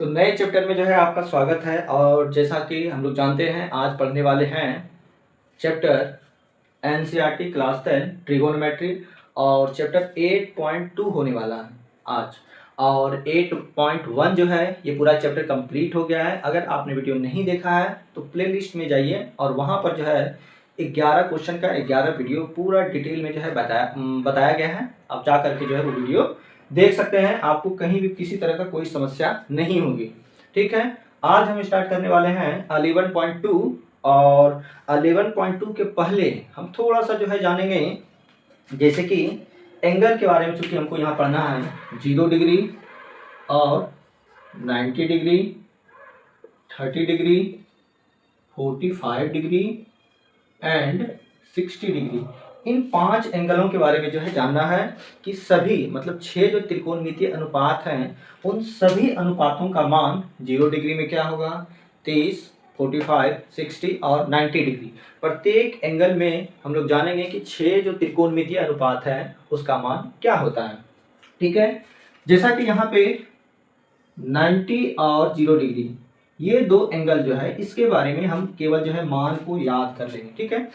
तो नए चैप्टर में जो है आपका स्वागत है। और जैसा कि हम लोग जानते हैं, आज पढ़ने वाले हैं चैप्टर एनसीईआरटी क्लास 10 ट्रिगोनोमेट्री। और चैप्टर 8.2 होने वाला है आज। और 8.1 जो है ये पूरा चैप्टर कंप्लीट हो गया है। अगर आपने वीडियो नहीं देखा है तो प्लेलिस्ट में जाइए और वहाँ पर जो है 11 क्वेश्चन का 11 वीडियो पूरा डिटेल में जो है बताया गया है। आप जा करके जो है वो वीडियो देख सकते हैं। आपको कहीं भी किसी तरह का कोई समस्या नहीं होगी। ठीक है, आज हम स्टार्ट करने वाले हैं 11.2। और 11.2 के पहले हम थोड़ा सा जो है जानेंगे, जैसे कि एंगल के बारे में। चूंकि हमको यहाँ पढ़ना है 0 डिग्री और 90 degree, 30 degree, 45 degree and 60 degree. इन 5 एंगलों के बारे में जो है जानना है कि सभी मतलब 6 जो त्रिकोणमितीय अनुपात हैं उन सभी अनुपातों का मान 0 डिग्री में क्या होगा, 30, 45, 60 और 90 डिग्री। प्रत्येक एंगल में हम लोग जानेंगे कि 6 जो त्रिकोणमितीय अनुपात है उसका मान क्या होता है। ठीक है, जैसा कि यहाँ पे 90 और 0 डिग्री ये दो एंगल जो है इसके बारे में हम केवल जो है मान को याद कर लेंगे। ठीक है,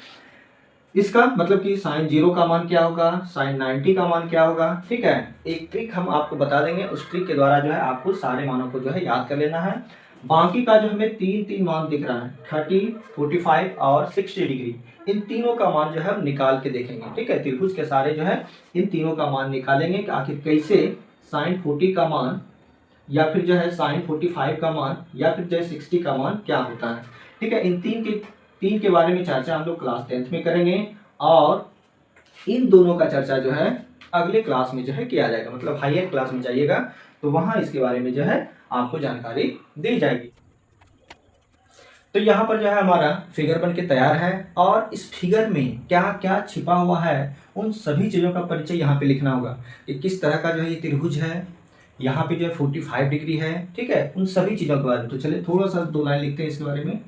इसका मतलब कि साइन 0 का मान क्या होगा, साइन 90 का मान क्या होगा। ठीक है, एक ट्रिक हम आपको बता देंगे, उस ट्रिक के द्वारा जो है आपको सारे मानों को जो है याद कर लेना है। बाकी का जो हमें तीन मान दिख रहा है 30, 45 और 60 डिग्री, इन तीनों का मान जो है हम निकाल के देखेंगे। ठीक है, त्रिभुज के सारे जो है इन तीनों का मान निकालेंगे कि आखिर कैसे साइन 40 का मान या फिर जो है साइन 45 का मान या फिर जो है 60 का मान क्या होता है। ठीक है, इन तीन के बारे में चर्चा हम लोग क्लास 10th में करेंगे। और इन दोनों का चर्चा जो है अगले क्लास में जो है किया जाएगा। मतलब हायर क्लास में जाइएगा तो वहां इसके बारे में जो है आपको जानकारी दी जाएगी। तो यहाँ पर जो है हमारा फिगर बन के तैयार है और इस फिगर में क्या क्या छिपा हुआ है उन सभी चीज़ों का परिचय यहाँ पे लिखना होगा कि किस तरह का जो है ये त्रिभुज है, यहाँ पे जो है 45 डिग्री है। ठीक है, उन सभी चीज़ों के बारे में। तो चलिए थोड़ा सा 2 लाइन लिखते हैं इसके बारे में।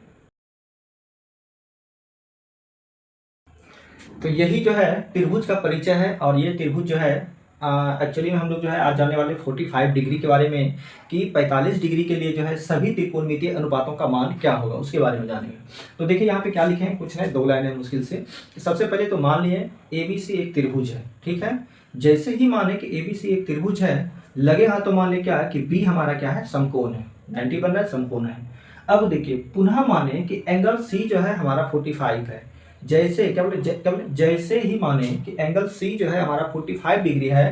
तो यही जो है त्रिभुज का परिचय है। और ये त्रिभुज जो है एक्चुअली में हम लोग जो है आज जानने वाले 45 डिग्री के बारे में कि 45 डिग्री के लिए जो है सभी त्रिकोणमितीय अनुपातों का मान क्या होगा उसके बारे में जानेंगे। तो देखिए यहाँ पे क्या लिखे हैं, कुछ नहीं 2 लाइनें मुश्किल से। सबसे पहले तो मान लिए ABC एक त्रिभुज है। ठीक है, जैसे ही माने कि ABC एक त्रिभुज है, लगे हाथों मान ले क्या है कि B हमारा क्या है, समकोण है, 90 बन रहा है, समकोण है। अब देखिए पुनः माने कि एंगल C जो है हमारा 45 है। जैसे क्या बोले जैसे ही माने कि एंगल सी जो है हमारा 45 डिग्री है,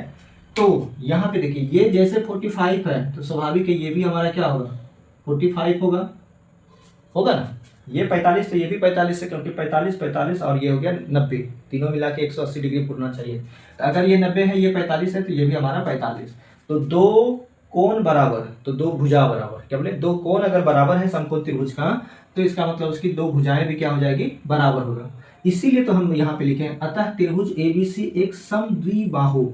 तो यहाँ पे देखिए ये जैसे 45 है तो स्वाभाविक है ये भी हमारा क्या होगा, 45 होगा, होगा ना। ये 45 तो ये भी 45 है, क्योंकि 45 45 और ये हो गया 90, तीनों मिला के 180 डिग्री पूरना चाहिए। तो अगर ये 90 है, ये 45 है, तो ये भी हमारा 45। तो दो कोण बराबर, तो दो भुजा बराबर, क्या बोले, दो कोण अगर बराबर है समकोण त्रिभुज का, तो इसका मतलब उसकी दो भुजाएं भी क्या हो जाएगी, बराबर होगा। इसीलिए तो हम यहाँ पे लिखे हैं अतः त्रिभुज ABC एक समद्विबाहु।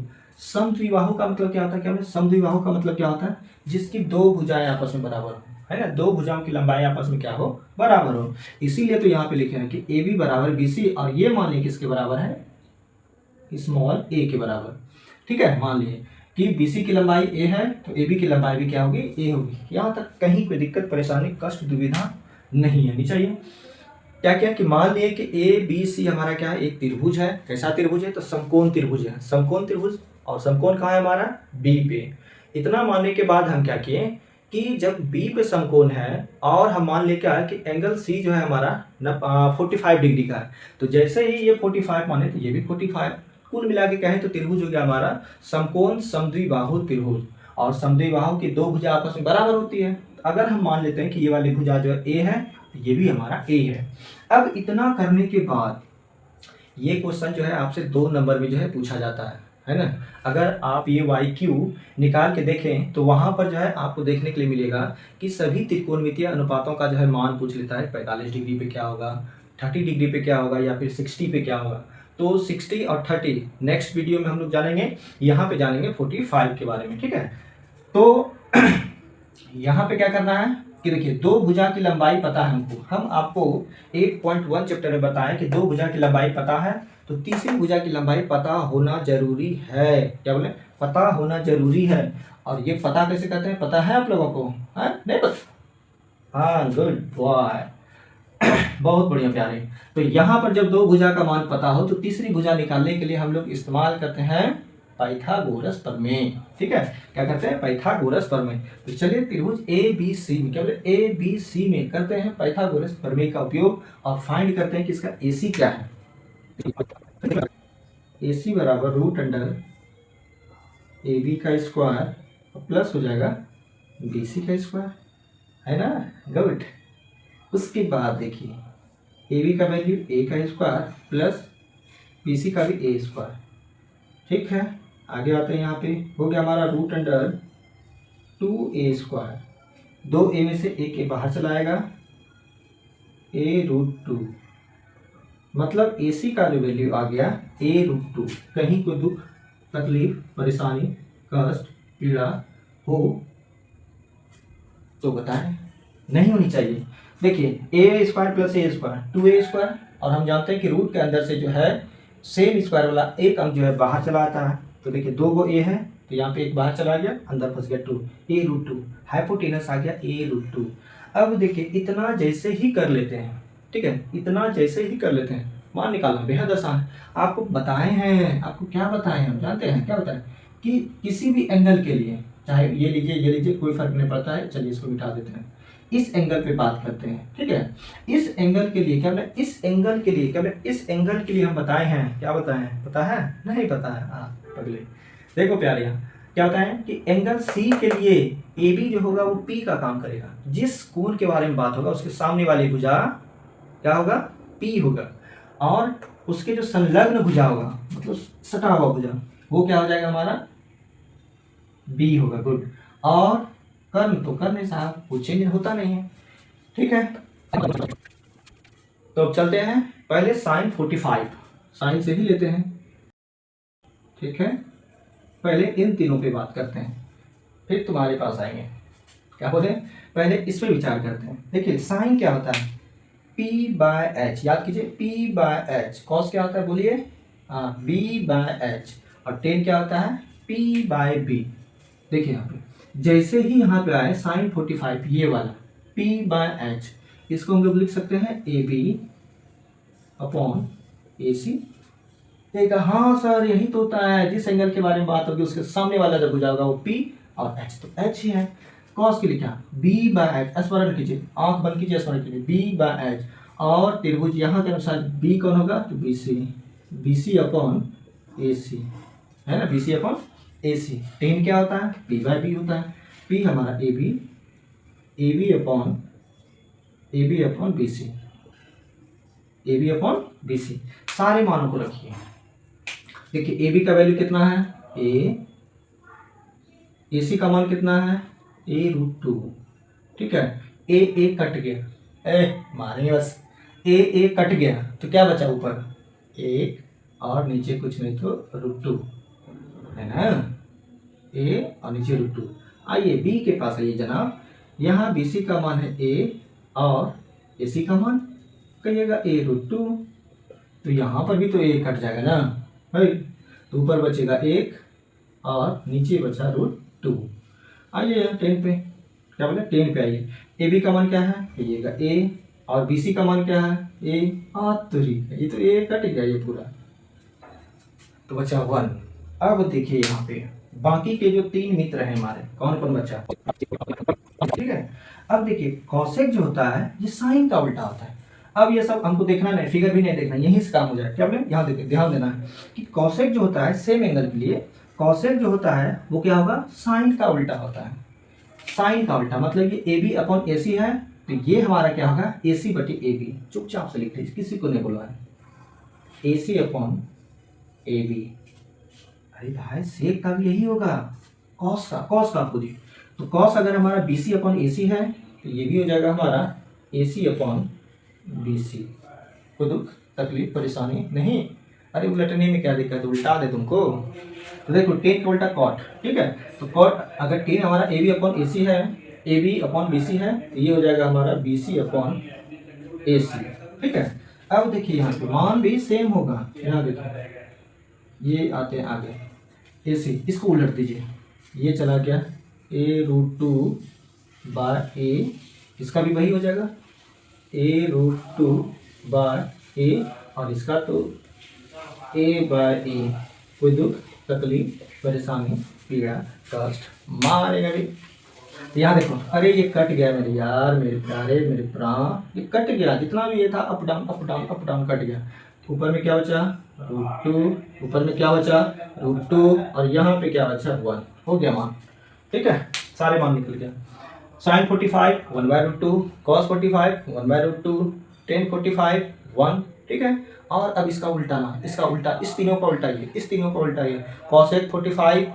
समद्विबाहु का मतलब क्या होता है, क्या बोले, समद्विबाहु का मतलब क्या होता है, जिसकी दो भुजाएं आपस में बराबर हो, है ना, दो भुजाओं की लंबाई आपस में क्या हो, बराबर हो। इसीलिए तो यहाँ पे लिखे हैं कि AB बराबर BC, और ये मान लीजिए किसके बराबर है, स्मॉल a के बराबर। ठीक है, मान लीजिए कि BC की लंबाई a है तो AB की लंबाई भी क्या होगी, a होगी। यहाँ तक कहीं कोई दिक्कत परेशानी कष्ट दुविधा नहीं आनी चाहिए। क्या क्या कि मान लिए कि ABC हमारा क्या है, एक त्रिभुज है। कैसा त्रिभुज है, तो समकोण त्रिभुज है, समकोण त्रिभुज। और समकोण कहाँ है हमारा, B पे। इतना मानने के बाद हम क्या किए कि जब B पे समकोण है और हम मान ले क्या है कि एंगल C जो है हमारा 45 डिग्री का है, तो जैसे ही ये 45 माने तो ये भी 45, कुल मिला के कहें तो त्रिभुज हो गया हमारा समकोण समद्विबाहु त्रिभुज। और समद्विबाहु की दो भुजा आपस में बराबर होती है। अगर हम मान लेते हैं कि ये वाली भुजा जो है A है, तो ये भी हमारा A है। अब इतना करने के बाद ये क्वेश्चन जो है आपसे 2 नंबर में जो है पूछा जाता है ना। अगर आप ये YQ निकाल के देखें तो वहां पर जो है आपको देखने के लिए मिलेगा कि सभी त्रिकोणमितीय अनुपातों का जो है मान पूछ लेता है। 45 डिग्री पे क्या होगा, 30 डिग्री पे क्या होगा, या फिर 60 पे क्या होगा। तो 60 और 30 नेक्स्ट वीडियो में हम लोग जानेंगे। यहाँ पे जानेंगे 45 के बारे में। ठीक है, तो यहाँ पे क्या करना है कि देखिए दो भुजा की लंबाई पता है हमको, हम आपको 8.1 चैप्टर में बताएं कि दो भुजा की लंबाई पता है, तो तीसरी भुजा की लंबाई पता होना जरूरी है। क्या बोले, पता होना जरूरी है। और ये पता कैसे करते हैं, पता है आप लोगों को? हाँ, नहीं पता? हाँ, गुड बॉय। बहुत बढ़िया प्यारे। तो यहाँ पर जब दो भुजा का मान पता हो तो तीसरी भुजा निकालने के लिए हम लोग इस्तेमाल करते हैं पाइथागोरस प्रमेय। ठीक है, क्या करते हैं? पाइथागोरस प्रमेय। तो चलिए त्रिभुज ए बी सी में, क्या बोले, ए बी सी में करते हैं पाइथागोरस प्रमेय का उपयोग और फाइंड करते हैं कि इसका एसी क्या है। एसी बराबर रूट अंडर ए बी का स्क्वायर प्लस हो जाएगा बी सी का स्क्वायर, है ना? गुड। उसके बाद देखिए ए बी का वैल्यू ए का स्क्वायर प्लस बी सी का भी ए स्क्वायर। ठीक है, आगे आते हैं। यहाँ पे हो गया हमारा root under 2a square. 2a में से एक ए बाहर चला आएगा, a√2, मतलब AC का जो वैल्यू आ गया a√2। कहीं कोई दुख, तकलीफ, परेशानी, कष्ट, पीड़ा हो तो बताएं, नहीं होनी चाहिए। देखिए a square plus a square 2a square, और हम जानते हैं कि रूट के अंदर से जो है सेम स्क्वायर वाला एक अंक जो है बाहर चला आता है। तो देखिए 2 गो a है तो यहाँ पे एक बाहर चला गया, अंदर फंस गया 2, a√2। हाइपोटेनस आ गया a√2। अब देखिए इतना जैसे ही कर लेते हैं, ठीक है, इतना जैसे ही कर लेते हैं, मान निकालना बेहद आसान है। आपको बताए हैं, आपको क्या बताए हैं, हम जानते हैं क्या बताएं कि किसी भी एंगल के लिए, चाहे ये लीजिए ये लीजिए, कोई फर्क नहीं पड़ता है। चलिए इसको मिटा देते हैं, इस एंगल पे बात करते हैं। ठीक है, इस एंगल के लिए क्या, इस एंगल के लिए क्या, इस एंगल के लिए हम बताए हैं, क्या बताए हैं, पता है? नहीं पता है? हाँ, अगले देखो प्यारे, यहाँ क्या होता है कि एंगल सी के लिए ए बी जो होगा वो पी का काम करेगा। जिस कोण के बारे में बात होगा उसके सामने वाली भुजा क्या होगा, पी होगा, और उसके जो संलग्न भुजा होगा, मतलब सटा हुआ भुजा, वो क्या हो जाएगा हमारा, बी होगा। गुड। और कर्ण, तो कर्ण साहब पूछेंगे, होता नहीं है। ठीक है, तो अब चलते हैं पहले साइन 45, साइन से ही लेते हैं। ठीक है, पहले इन तीनों पे बात करते हैं, फिर तुम्हारे पास आएंगे। क्या बोले, पहले इस पे विचार करते हैं। देखिए साइन क्या होता है, p/h, याद कीजिए p/h। कॉस क्या होता है, बोलिए? हाँ, b/h। और टेन क्या होता है, p/b। देखिए यहाँ पे जैसे ही यहाँ पे आए साइन 45, ये वाला p/h, इसको हम लोग लिख सकते हैं AB/AC। एक, हाँ सर यही तो होता है, जिस एंगल के बारे में बात होगी उसके सामने वाला जब हो जाएगा वो P और H, तो H ही है। कॉस के लिए क्या, B/H, स्मरण कीजिए, आंख बंद कीजिए, स्मरण कीजिए, B/H। और त्रिभुज यहाँ के अनुसार B कौन होगा, तो BC/AC, है ना, BC/AC। टेन क्या होता है, P/B होता है। P हमारा AB/BC, सारे मानों को रखिए। देखिए AB का वैल्यू कितना है, AC का मान कितना है, a√2। ठीक है, A कट गया, मारेंगे बस, A कट गया तो क्या बचा, ऊपर 1 और नीचे कुछ नहीं तो √2, है ना, A और नीचे √2। आइए B के पास आइए जनाब, यहाँ BC का मान है A और AC का मान कहिएगा a√2, तो यहाँ पर भी तो A कट जाएगा ना भाई, तो ऊपर बचेगा 1 और नीचे बचा √2। आइए 10 पे, क्या बोले, 10 पे आइए। AB का मान क्या है, कहिएगा A, और BC का मान क्या है, A। ये तो A कट गया ये पूरा, तो बचा 1। अब देखिए यहाँ पे बाकी के जो 3 मित्र हैं हमारे, कौन कौन बचा, ठीक है। अब देखिए कॉसेक जो होता है ये साइन का उल्टा होता है। अब ये सब हमको देखना नहीं, फिगर भी नहीं देखना, यहीं से काम हो जाए। क्या बोले, यहाँ देखिए, ध्यान देना है कि कॉसेक जो होता है सेम एंगल के लिए, कॉसेक जो होता है वो क्या होगा, साइन का उल्टा होता है। साइन का उल्टा मतलब ये AB/AC है, तो ये हमारा क्या होगा, AC/AB। चुपचाप से लिख लीजिए, किसी को नहीं बुलवाए, AC/AB। अरे भाई सेक का भी यही होगा, कॉस का आपको दी, तो कॉस अगर हमारा BC/AC है तो ये भी हो जाएगा हमारा AC/BC। कोई दुख, तकलीफ, परेशानी नहीं, अरे उलटने में क्या दिक्कत है, उल्टा दे तुमको। तो देखो 10 का उल्टा कॉट, ठीक है, तो कॉट अगर 10 हमारा AB/AC है, AB/BC है, तो ये हो जाएगा हमारा BC/AC। ठीक है, अब देखिए यहाँ पे मान भी सेम होगा, यहाँ देखिए ये आते हैं आगे, AC, इसको उलट दीजिए, ये चला गया a√2/a, इसका भी वही हो जाएगा a√2/a, और इसका तो a/a। कोई दुख तकलीफ परेशानी पीड़ा कष्ट मारेगा भी। यहाँ देखो, अरे ये कट गया मेरे यार, मेरे प्यारे मेरे प्राण, ये कट गया, जितना भी ये था up down up down up down cut गया। ऊपर में क्या बचा √2, ऊपर में क्या बचा √2, और यहाँ पे क्या बचा 1, हो गया मान। ठीक है, सारे मान निकल गया। sin 45 1/√2, cos 45 1/√2, tan 45 1। ठीक है, और अब इसका उल्टाना, इसका उल्टा, इस तीनों का उल्टा ये, इस तीनों का उल्टा ये, cosec 45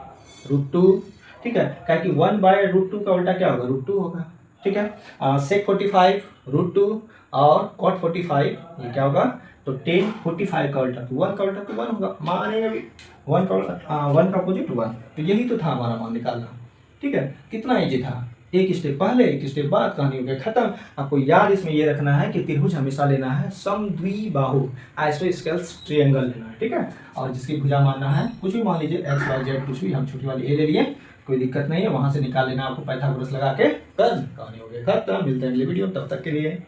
√2। ठीक है, क्या कि 1/√2 का उल्टा क्या होगा √2 होगा। ठीक है, sec 45 √2, और cot 45 ये क्या होगा, तो tan 45 का उल्टा तो 1 का उल्टा तो 1 होगा, मानेगा भी 1 का अपोजिट 1। तो यही तो था हमारा मान निकालना। ठीक है, कितना ईजी था, एक स्टेप पहले एक स्टेप बाद, कहानी हो गई खत्म। आपको याद इसमें ये रखना है कि त्रिभुज हमेशा लेना है समद्विबाहु आइसोस्केल्स ट्रायंगल लेना है। ठीक है, और जिसकी भुजा मानना है कुछ भी मान लीजिए x y z, कुछ भी, हम छोटी वाली ए ले लिए, कोई दिक्कत नहीं है, वहां से निकाल लेना आपको पाइथागोरस लगा के, कहानी हो गई खत्म। मिलते हैं अगले वीडियो, तब तक के लिए।